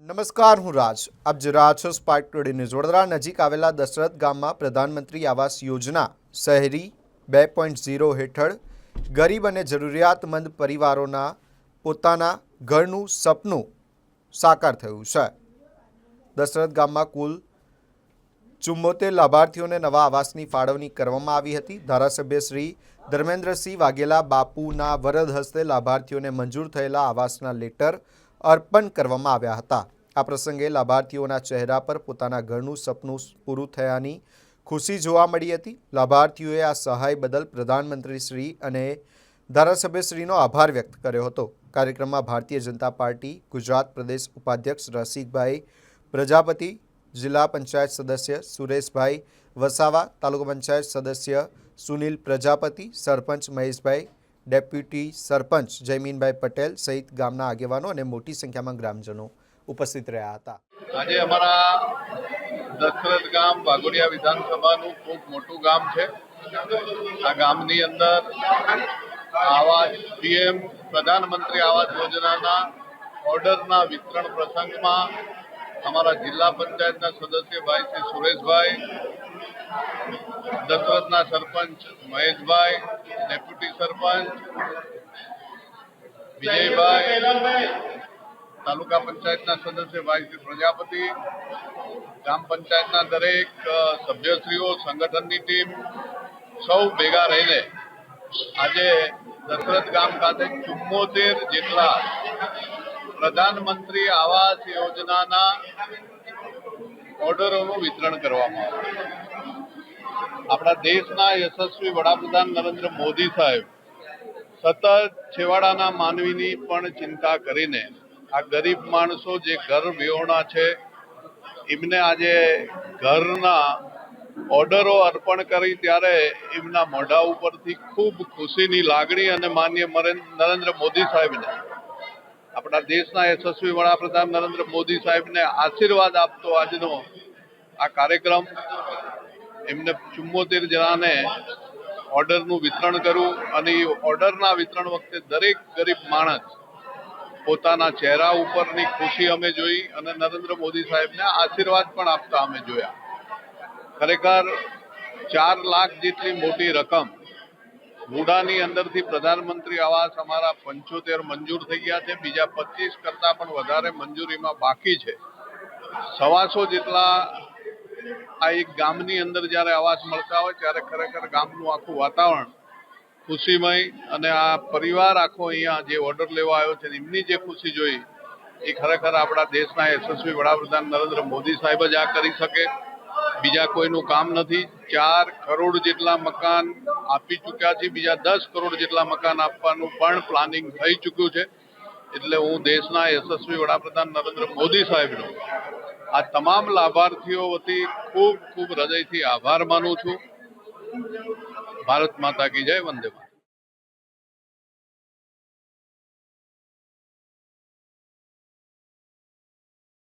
નમસ્કાર, હું રાજ. આપ જોઈ રહ્યા છો સ્પાર્ક ટુડે ન્યૂઝ. વડોદરા નજીક આવેલા દશરથ ગામમાં પ્રધાનમંત્રી આવાસ યોજના શહેરી 2.0 હેઠળ ગરીબ અને જરૂરિયાતમંદ પરિવારોના પોતાના ઘરનું સપનું સાકાર થયું છે. દશરથ ગામમાં કુલ 74 લાભાર્થીઓને નવા આવાસની ફાળવણી કરવામાં આવી હતી. ધારાસભ્ય શ્રી ધર્મેન્દ્રસિંહ વાઘેલા બાપુના વરદ હસ્તે લાભાર્થીઓને મંજૂર થયેલા આવાસના લેટર અર્પણ કરવામાં આવ્યા હતા. આ પ્રસંગે લાભાર્થીઓના ચહેરા પર પોતાના ઘરનું સપનું પૂરું થયાની ખુશી જોવા મળી હતી. લાભાર્થીઓએ આ સહાય બદલ પ્રધાનમંત્રી શ્રી અને ધારાસભ્યશ્રીનો આભાર વ્યક્ત કર્યો હતો. કાર્યક્રમમાં ભારતીય જનતા પાર્ટી ગુજરાત પ્રદેશ ઉપાધ્યક્ષ રસિકભાઈ પ્રજાપતિ, જિલ્લા પંચાયત સદસ્ય સુરેશભાઈ વસાવા, તાલુકા પંચાયત સદસ્ય સુનિલ પ્રજાપતિ, સરપંચ મહેશભાઈ, ડેપ્યુટી સરપંચ જયમીનભાઈ પટેલ સહિત ગામના આગેવાનો અને મોટી સંખ્યામાં ગ્રામજનો ઉપસ્થિત રહ્યા હતા. આજે અમારા દશરથ ગામ વાઘોડિયા વિધાનસભાનું ખૂબ મોટું ગામ છે. આ ગામની અંદર આવાસ પીએમ પ્રધાનમંત્રી આવાસ યોજનાના ઓર્ડરના વિતરણ પ્રસંગમાં અમારા જિલ્લા પંચાયતના સદસ્ય ભાઈ શ્રી સુરેશભાઈ, દશરથના સરપંચ મહેશભાઈ, ડેપ્યુટી સરપંચ વિજયભાઈ, તાલુકા પંચાયતના સદસ્ય ભાઈ શ્રી પ્રજાપતિ, ગ્રામ પંચાયતના દરેક સભ્યશ્રીઓ, સંગઠનની ટીમ સૌ ભેગા રહીને આજે દશરથ ગામ ખાતે 74 જેટલા પ્રધાનમંત્રી આવાસ યોજનાના ઓર્ડરોનું વિતરણ કરવામાં આવ્યું. આપણા દેશના યશસ્વી વડાપ્રધાન નરેન્દ્ર મોદી સાહેબ સતત છેવાડાના માનવીની પણ ચિંતા કરીને આ ગરીબ માણસો જે ઘર વિહોણા છે એમને આજે ઘરના ઓર્ડરો અર્પણ કરી ત્યારે એમના મોઢા ઉપરથી ખૂબ ખુશીની લાગણી અને માનનીય નરેન્દ્ર મોદી સાહેબને, આપણા દેશના યશસ્વી વડાપ્રધાન નરેન્દ્ર મોદી સાહેબને આશીર્વાદ આપતો આજનો આ કાર્યક્રમ. એમને 74 જણાને ઓર્ડરનું વિતરણ કર્યું અને એ ઓર્ડરના વિતરણ વખતે દરેક ગરીબ માણસ પોતાના ચહેરા ઉપરની ખુશી અમે જોઈ અને નરેન્દ્ર મોદી સાહેબને આશીર્વાદ પણ આપતા અમે જોયા. ખરેખર 4 લાખ જેટલી મોટી રકમ વુડાની અંદરથી પ્રધાનમંત્રી આવાસ અમારા 75 મંજૂર થઈ ગયા છે. બીજા 25 કરતા પણ વધારે મંજૂરીમાં બાકી છે. 125 જેટલા આ એક ગામની અંદર જ્યારે આવાસ મળતા હોય ત્યારે ખરેખર ગામનું આખું વાતાવરણ ખુશીમય અને આ પરિવાર આખો અહીંયા જે ઓર્ડર લેવા આવ્યો છે એમની જે ખુશી જોઈ એ ખરેખર આપણા દેશના યશસ્વી વડાપ્રધાન નરેન્દ્ર મોદી સાહેબ જ આ કરી શકે. બીજા કોઈનું કામ નથી. 4 કરોડ જેટલા મકાન આપી ચૂક્યા છે. બીજા 10 કરોડ જેટલા મકાન આપવાનું પણ પ્લાનિંગ થઈ ચૂક્યું છે. એટલે હું દેશના યશસ્વી વડાપ્રધાન નરેન્દ્ર મોદી સાહેબનો આ તમામ લાભાર્થીઓ વતી ખૂબ ખૂબ હૃદયથી આભાર માનું છું. ભારત માતા કી જય. વંદે માતરમ.